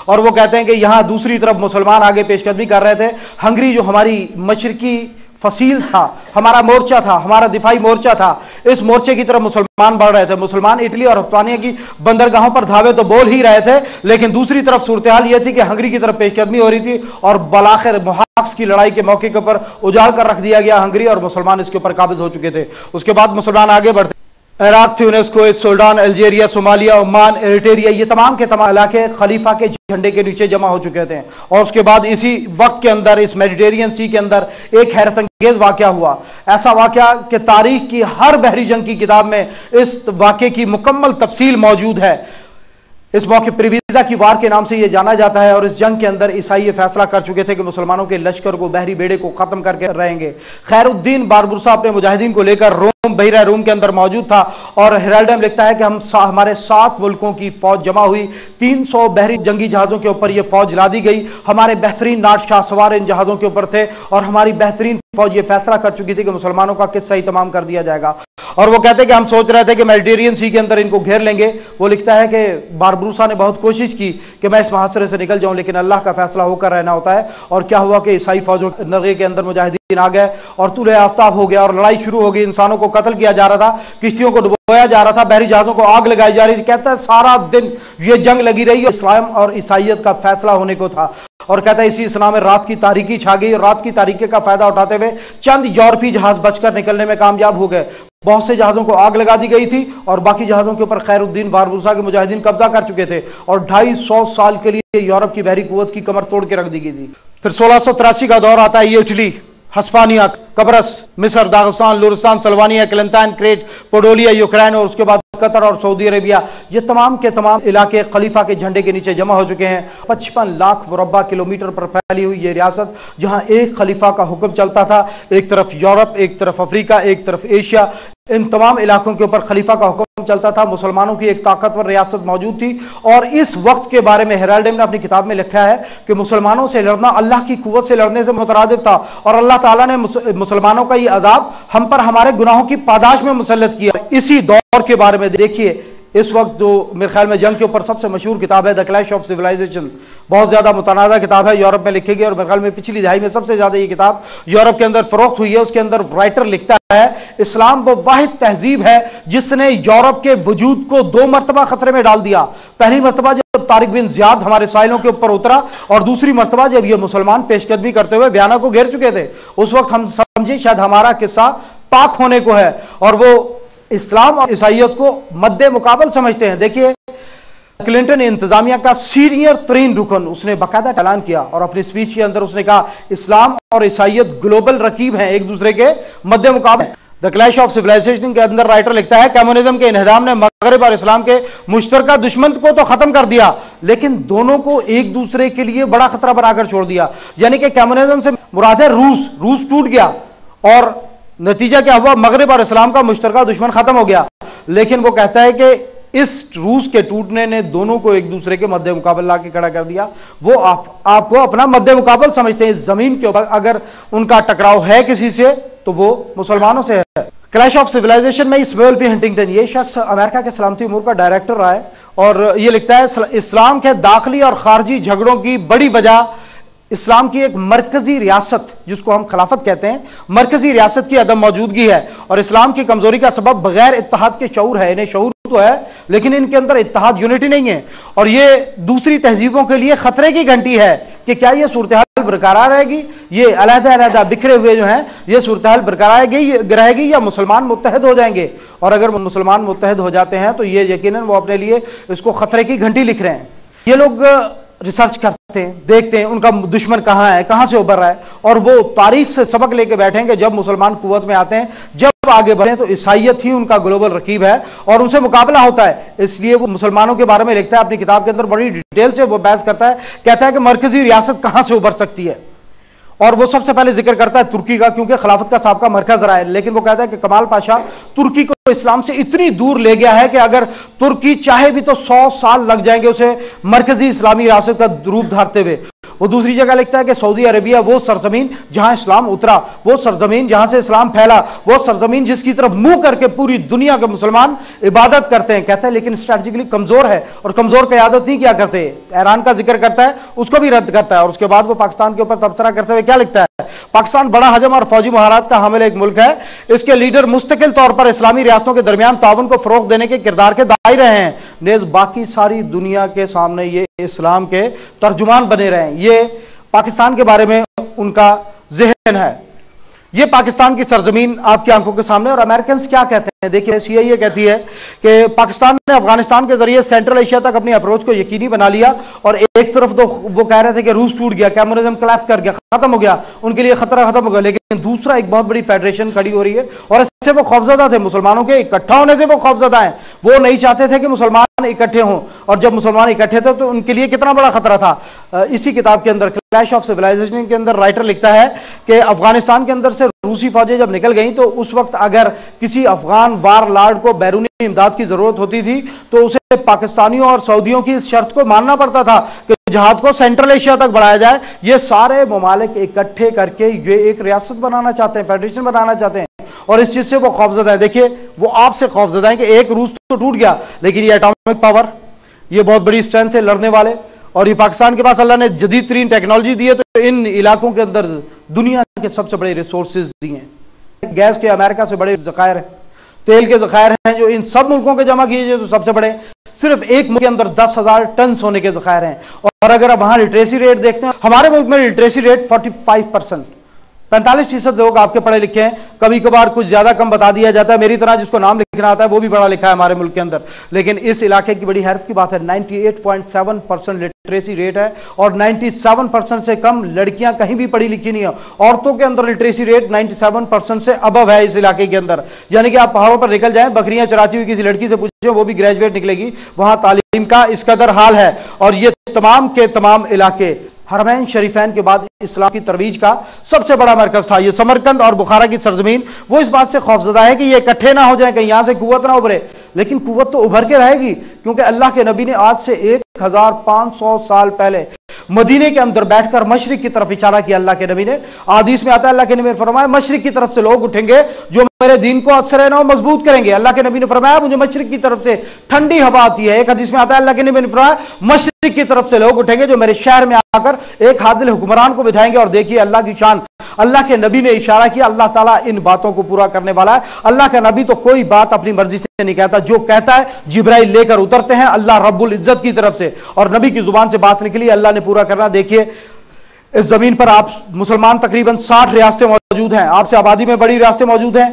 और वो कहते हैं कि यहां दूसरी तरफ मुसलमान आगे पेशकदमी कर रहे थे। हंगरी जो हमारी मशरकी फसील था, हमारा मोर्चा था, हमारा दिफाई मोर्चा था, इस मोर्चे की तरफ मुसलमान बढ़ रहे थे। मुसलमान इटली और हस्पानिया की बंदरगाहों पर धावे तो बोल ही रहे थे, लेकिन दूसरी तरफ सूरत हाल यह थी कि हंगरी की तरफ पेशकदमी हो रही थी और बलाखिर मुहाक्स की लड़ाई के मौके के ऊपर उजाड़ कर रख दिया गया हंगरी और मुसलमान इसके ऊपर काबिज हो चुके थे। उसके बाद मुसलमान आगे बढ़ते, Iraq, Tunis, Kuwait, Sudan, Algeria, Somalia, Oman, Eritrea, ये तमाम के तमाम इलाके खलीफा के झंडे के नीचे जमा हो चुके थे। और उसके बाद इसी वक्त के अंदर इस मेडिटेरियन सी के अंदर एक हैरत अंगेज वाकया हुआ। ऐसा वाकया कि तारीख की हर बहरी जंग की किताब में इस वाकये की मुकम्मल तफसील मौजूद है। इस मौके प्रिविदा की वार के नाम से यह जाना जाता है। और इस जंग के अंदर ईसाई ये फैसला कर चुके थे कि मुसलमानों के लश्कर को, बहरी बेड़े को खत्म करके रहेंगे। खैरुद्दीन बारबुरसा अपने मुजाहिदीन को लेकर रोम, बहिरा रूम के अंदर मौजूद था और हेराल्डम लिखता है कि हमारे 7 मुल्कों की फौज जमा हुई, 300 बहरी जंगी जहाजों के ऊपर यह फौज लादी गई। हमारे बेहतरीन नाटशाह सवार इन जहाजों के ऊपर थे और हमारी बेहतरीन फौज ये फैसला कर चुकी थी कि मुसलमानों का किस्सा ही तमाम कर दिया जाएगा। और वो कहते हैं कि हम सोच रहे थे कि मेडिटेरियन सी के अंदर इनको घेर लेंगे। वो लिखता है कि बारबुरसा ने बहुत कोशिश की कि मैं इस महासरे से निकल जाऊं, लेकिन अल्लाह का फैसला होकर रहना होता है। और क्या हुआ कि ईसाई फौजों नगे के अंदर मुजाहिदीन आ गए और तुले आफ्ताब हो गया और लड़ाई शुरू हो गई। इंसानों को कत्ल किया जा रहा था, किश्तियों को डुबोया जा रहा था, बहरी जहाजों को आग लगाई जा रही थी। कहता है सारा दिन ये जंग लगी रही। इस्लाम और ईसाइयत का फैसला होने को था। और कहता है इसी इस्लाम में रात की तारीकी छा गई और रात की तारीकी का फायदा उठाते हुए चंद यूरोपीय जहाज बचकर निकलने में कामयाब हो गए। बहुत से जहाजों को आग लगा दी गई थी और बाकी जहाजों के ऊपर खैरुद्दीन बारबुरसा के मुजाहिदीन कब्जा कर चुके थे और 250 साल के लिए यूरोप की बहरी कुव्वत की कमर तोड़ के रख दी गई थी। फिर 1683 का दौर आता है। ये इटली, हस्पानिया, कब्रस, मिस्र, दागिस्तान, लुरिस्तान, सल्वानिया, क्लेंटाइन, क्रेट, पोडोलिया, यूक्रेन और उसके बाद कतर और सऊदी अरेबिया, ये तमाम के तमाम इलाके खलीफा के झंडे के नीचे जमा हो चुके हैं। 55 लाख मुरब्बा किलोमीटर पर फैली हुई ये रियासत, जहां एक खलीफा का हुक्म चलता था। एक तरफ यूरोप, एक तरफ अफ्रीका, एक तरफ एशिया, इन तमाम इलाकों के ऊपर खलीफा का हुक्म चलता था। मुसलमानों की एक ताकतवर रियासत मौजूद थी। और इस वक्त के बारे में हेराल्डम ने अपनी किताब में लिखा है कि मुसलमानों से लड़ना अल्लाह की कुव्वत से लड़ने से मुतरादिफ था और अल्लाह ताला ने मुसलमानों का ये अजाब हम पर हमारे गुनाहों की पादाश में मुसल्लत किया। इसी दौर के बारे में देखिए, इस वक्त जो मेरे ख्याल में जंग के ऊपर सबसे मशहूर किताब है द क्लैश ऑफ सिविलाइजेशन, बहुत ज्यादा मुतनाज़ा किताब है, यूरोप में लिखी गई और मेरे ख्याल में पिछली दहाई में सबसे ज्यादा ये किताब यूरोप के अंदर फरोख्त हुई है। उसके अंदर राइटर लिखता है इस्लाम वो वाहिद तहजीब है जिसने यूरोप के वजूद को 2 मरतबा खतरे में डाल दिया। पहली मरतबा जब तारिक बिन ज़ियाद हमारे साहिलों के ऊपर उतरा और दूसरी मरतबा जब ये मुसलमान पेशकदमी करते हुए बयाना को घेर चुके थे। उस वक्त हम समझे शायद हमारा किस्सा पाक होने को है और वो इस्लाम और ईसाइयत को मद्दे मुकाबल समझते हैं। देखिए, क्लिंटन इंतजामिया का सीनियर तरीन रुकन, उसने बाकायदा ऐलान किया और अपनी स्पीच के अंदर उसने कहा इस्लाम और ईसाइयत ग्लोबल रकीब हैं, एक दूसरे के मद्दे मुकाबले। द क्लैश ऑफ सिविलाइजेशन के अंदर राइटर लिखता है कम्युनिज्म के इन्हिदाम ने मगरिब और इस्लाम के मुश्तरका दुश्मन को तो खत्म कर दिया, लेकिन दोनों को एक दूसरे के लिए बड़ा खतरा बनाकर छोड़ दिया। यानी कि कम्युनिज्म से मुराद है रूस टूट गया और नतीजा क्या हुआ, मगरिब और इस्लाम का मुश्तरका दुश्मन खत्म हो गया। लेकिन वो कहता है कि इस रूस के टूटने ने दोनों को एक दूसरे के मद्दे मुकाबल ला के खड़ा कर दिया। वो आपको अपना मद्दे मुकाबल समझते हैं। इस जमीन के ऊपर अगर उनका टकराव है किसी से तो वो मुसलमानों से है। क्लैश ऑफ सिविलाइजेशन में इसमेल पी हंटिंगटन, ये शख्स अमेरिका के सलामती उमूर का डायरेक्टर रहा है और ये लिखता है इस्लाम के दाखिली और खारजी झगड़ों की बड़ी वजह इस्लाम की एक मरकजी रियासत, जिसको हम खिलाफत कहते हैं, मरकजी रियासत की अदम मौजूदगी है और इस्लाम की कमजोरी का सबब बगैर इत्तेहाद के शऊर है। इन्हें शऊर तो है लेकिन इनके अंदर इत्तेहाद, यूनिटी नहीं है और ये दूसरी तहजीबों के लिए खतरे की घंटी है कि क्या ये सूरत हाल बरकरार रहेगी, ये अलग-अलग बिखरे हुए जो हैं ये सूरत हाल बरकरार रहेगी या मुसलमान मुत्तहद हो जाएंगे। और अगर मुसलमान मुत्तहद हो जाते हैं तो ये यकीनन वो अपने लिए इसको खतरे की घंटी लिख रहे हैं। ये लोग रिसर्च करते हैं, देखते हैं उनका दुश्मन कहाँ है, कहाँ से उभर रहा है और वो तारीख से सबक लेके बैठेंगे। जब मुसलमान कुव्वत में आते हैं, जब आगे बढ़े तो ईसाइयत ही उनका ग्लोबल रकीब है और उनसे मुकाबला होता है। इसलिए वो मुसलमानों के बारे में लिखता है अपनी किताब के अंदर, बड़ी डिटेल से वो बहस करता है। कहता है कि मरकजी रियासत कहाँ से उभर सकती है और वो सबसे पहले जिक्र करता है तुर्की का, क्योंकि खिलाफत का साबका मरकज रहा है। लेकिन वो कहता है कि कमाल पाशा तुर्की को इस्लाम से इतनी दूर ले गया है कि अगर तुर्की चाहे भी तो 100 साल लग जाएंगे उसे मरकजी इस्लामी रियासत का रूप धारते हुए। वो दूसरी जगह लिखता है कि सऊदी अरेबिया वो सरजमीन जहां इस्लाम उतरा, वो सरजमीन जहां से इस्लाम फैला, वो सरजमीन जिसकी तरफ मुंह करके पूरी दुनिया के मुसलमान इबादत करते हैं। कहता है लेकिन स्ट्रैटेजिकली कमजोर है और कमजोर क़यादत नहीं क्या करते। ईरान का जिक्र करता है, उसको भी रद्द करता है और उसके बाद वो पाकिस्तान के ऊपर तबसरा करते हुए क्या लिखता है, पाकिस्तान बड़ा हजम और फौजी महारात का हामिल एक मुल्क है, इसके लीडर मुस्तकिल तौर पर इस्लामी रियासतों के दरमियान ताउन को फरोग देने के किरदार के दाई रहे हैं, नेज़ बाकी सारी दुनिया के सामने ये इस्लाम के तर्जुमान बने रहे हैं। ये पाकिस्तान के बारे में उनका ज़हन है। ये पाकिस्तान की सरजमीन आपकी आंखों के सामने। और अमेरिकन क्या कहते हैं, देखिए CIA कहती है कि पाकिस्तान ने अफगानिस्तान के जरिए सेंट्रल एशिया तक अपनी अप्रोच को यकीनी बना लिया और एक तरफ तो वो कह रहे थे कि रूस टूट गया, कम्युनिज्म कोलैप्स कर गया, खत्म हो गया, उनके लिए खतरा खत्म हो गया, लेकिन दूसरा एक बहुत बड़ी फेडरेशन खड़ी हो रही है और इससे वो खौफजदा थे, मुसलमानों के इकट्ठा होने से वो खौफजदा हैं। वो नहीं चाहते थे कि मुसलमान इकट्ठे हों और जब मुसलमान इकट्ठे थे तो उनके लिए कितना बड़ा खतरा था। इसी किताब के अंदर क्लैश ऑफ सिविलाइजेशन के अंदर राइटर लिखता है कि अफगानिस्तान के अंदर से रूसी फौजें जब निकल गई तो उस वक्त अगर किसी अफगान वार लॉर्ड को बैरूनी इमदाद की जरूरत होती थी तो उसे पाकिस्तानियों और सऊदियों की इस शर्त को मानना पड़ता था कि जहाद को सेंट्रल एशिया तक बढ़ाया जाए। ये सारे ममालिक इकट्ठे करके ये एक रियासत बनाना चाहते हैं, फेडरेशन बनाना चाहते हैं और इस चीज से वो खौफजदा है। देखिए वो आपसे खौफजदा है कि एक रूस तो टूट गया लेकिन ये एटॉमिक पावर, ये बहुत बड़ी स्ट्रेंथ है लड़ने वाले, और ये पाकिस्तान के पास अल्लाह ने जदीद तरीन टेक्नोलॉजी दी है तो इन इलाकों के अंदर दुनिया के सबसे बड़े रिसोर्सेज दिए हैं। गैस के अमेरिका से बड़े ज़खायर हैं, तेल के ज़खायर हैं जो इन सब मुल्कों के जमा कीजिए तो सबसे बड़े। सिर्फ एक मुल्क के अंदर 10,000 टन सोने के ज़खायर हैं और अगर आप वहां लिटरेसी रेट देखते हैं, हमारे मुल्क में लिटरेसी रेट 45%, 45% लोग आपके पढ़े लिखे हैं। कभी कभार कुछ ज्यादा कम बता दिया जाता है, मेरी तरह जिसको नाम लिखना आता है वो भी बड़ा लिखा है हमारे मुल्क के अंदर, लेकिन इस इलाके की बड़ी हैरत की बात है 98.7% लिटरेसी रेट है और 97% से कम लड़कियां कहीं भी पढ़ी लिखी नहीं है। औरतों के अंदर लिटरेसी रेट 97% से अबव है इस इलाके के अंदर। यानी कि आप पहाड़ों पर निकल जाएं, बकरियां चराती हुई किसी लड़की से पूछें, वो भी ग्रेजुएट निकलेगी। वहां तालीम का इस कदर हाल है और ये तमाम के तमाम इलाके हरमैन शरीफैन के बाद इस्लाम की तरवीज का सबसे बड़ा मरकज था। ये समरकंद और बुखारा की सरजमीन वो इस बात से खौफजदा है कि ये इकट्ठे ना हो जाएं, कहीं यहां से कुव्वत ना उभरे, लेकिन कुव्वत तो उभर के रहेगी क्योंकि अल्लाह के नबी ने आज से 1500 साल पहले मदीने के अंदर बैठकर मशरिक की तरफ इशारा किया। अल्लाह के नबी ने, हदीस में आता है अल्लाह के नबी ने फरमाया मशरिक की तरफ से लोग उठेंगे जो मेरे दीन को असर न मजबूत करेंगे। अल्लाह के नबी ने फरमाया मुझे मशरिक की तरफ से ठंडी हवा आती है। एक हदीस में आता है अल्लाह के नबी ने फरमाया मशरिक की तरफ से लोग उठेंगे जो मेरे शहर में आकर एक आदिल हुक्मरान को बिठाएंगे। और देखिए अल्लाह की शान, अल्लाह के नबी ने इशारा किया, अल्लाह ताला इन बातों को पूरा करने वाला है। अल्लाह का नबी तो कोई बात अपनी मर्जी से नहीं कहता, जो कहता है जिब्राइल लेकर उतरते हैं अल्लाह रब्बुल इज्जत की तरफ से और नबी की जुबान से बात निकली, अल्लाह ने पूरा करना। देखिए इस जमीन पर आप मुसलमान तकरीबन 60 रियासतें मौजूद हैं, आपसे आबादी में बड़ी रियासतें मौजूद हैं,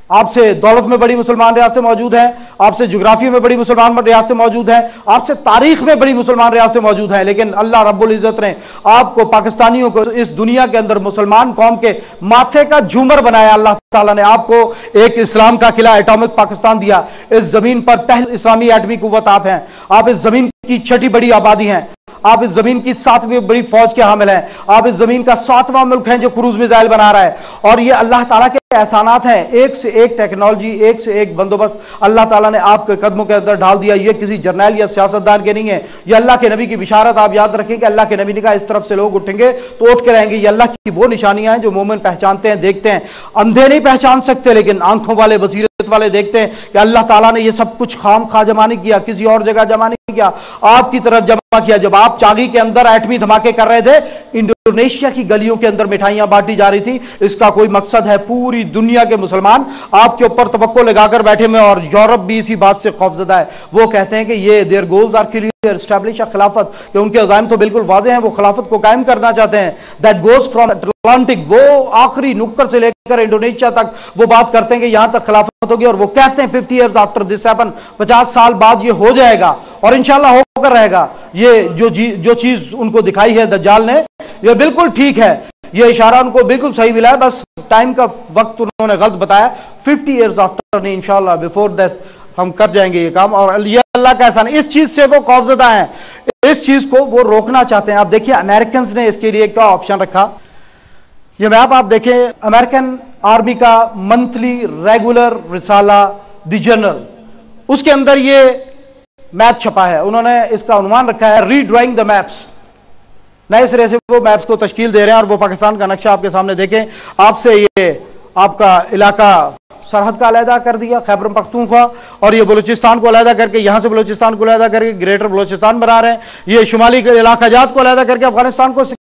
आपसे दौलत में बड़ी मुसलमान रियासतें मौजूद हैं, आपसे ज्योग्राफी में बड़ी मुसलमान रियासतें मौजूद हैं, आपसे तारीख में बड़ी मुसलमान रियासतें मौजूद हैं, लेकिन अल्लाह रब्बुल इज्जत ने आपको पाकिस्तानियों को इस दुनिया के अंदर मुसलमान कौम के माथे का झूमर बनाया। अल्लाह ताला ने आपको एक इस्लाम का किला एटॉमिक पाकिस्तान दिया। इस जमीन पर पहली इस्लामी एटमी कुव्वत आप हैं, आप इस जमीन की छठी बड़ी आबादी हैं, आप इस जमीन की 7वीं बड़ी फौज के हामिल हैं, आप इस जमीन का 7वां मुल्क है जो क्रूज मिसाइल बना रहा है। और ये अल्लाह ताला के एहसानात हैं, एक से एक टेक्नोलॉजी, एक से एक बंदोबस्त अल्लाह ताला ने आपके कदमों के अंदर डाल दिया। ये किसी जर्नैल या सियासतदान के नहीं है, ये अल्लाह के नबी की बिशारत। आप याद रखें कि अल्लाह के नबी ने कहा इस तरफ से लोग उठेंगे तो उठ के रहेंगे। ये अल्लाह की वो निशानियां हैं जो मोमिन पहचानते हैं, देखते हैं। अंधे नहीं पहचान सकते लेकिन आंखों वाले, बसीरत वाले देखते हैं कि अल्लाह ताला ने ये सब कुछ खाम खा जमा नहीं किया, किसी और जगह जमा नहीं किया, आपकी तरफ जमा किया। जब आप चागी के अंदर एटमी धमाके कर रहे थे, इंडोनेशिया की गलियों के अंदर मिठाइयां बांटी जा रही थी, इसका कोई मकसद है पूरी दुनिया के मुसलमान आपके ऊपर तवक्को लगाकर बैठे में। और यूरोप भी इसी बात से खौफजदा है। वो कहते हैं कि ये their goals are clear, establish a खिलाफत, कि उनके अज़ाइम तो बिल्कुल वाज़ेह हैं, वो खिलाफत को कायम करना चाहते हैं। दैट गोज फ्रॉम अटलांटिक, वो आखिरी नुक्कर से लेकर इंडोनेशिया तक वो बात करते हैं कि यहां तक खिलाफत होगी। और वो कहते हैं 50 years आफ्टर दिस हैपन, 50 साल बाद ये हो जाएगा और इंशाल्लाह होकर रहेगा। ये जो चीज उनको दिखाई है दज्जाल ने, ये बिल्कुल ठीक है, ये इशारा उनको बिल्कुल सही मिला है, बस टाइम का वक्त उन्होंने गलत बताया। 50 years आफ्टर नहीं, इंशाल्लाह बिफोर दैट हम कर जाएंगे ये काम। और ये अल्लाह का एहसान, इस चीज से वो खौफजदा हैं, इस चीज को वो रोकना चाहते हैं। आप देखिए अमेरिकन ने इसके लिए क्या ऑप्शन रखा, ये मैप आप देखें, अमेरिकन आर्मी का monthly regular Risala the journal, उसके अंदर ये मैप छपा है। उन्होंने इसका अनुमान रखा है रीड्राइंग द मैप्स, नए सिरे से वो मैप्स को तश्कील दे रहे हैं और वो पाकिस्तान का नक्शा आपके सामने देखें। आपसे ये आपका इलाका सरहद का अलहदा कर दिया खैबर पख्तूनख्वा, और ये बलूचिस्तान को अलहदा करके, यहां से बलूचिस्तान को अलहदा करके ग्रेटर बलूचिस्तान बना रहे हैं। ये शुमाली इलाका जात को अलहदा करके अफगानिस्तान को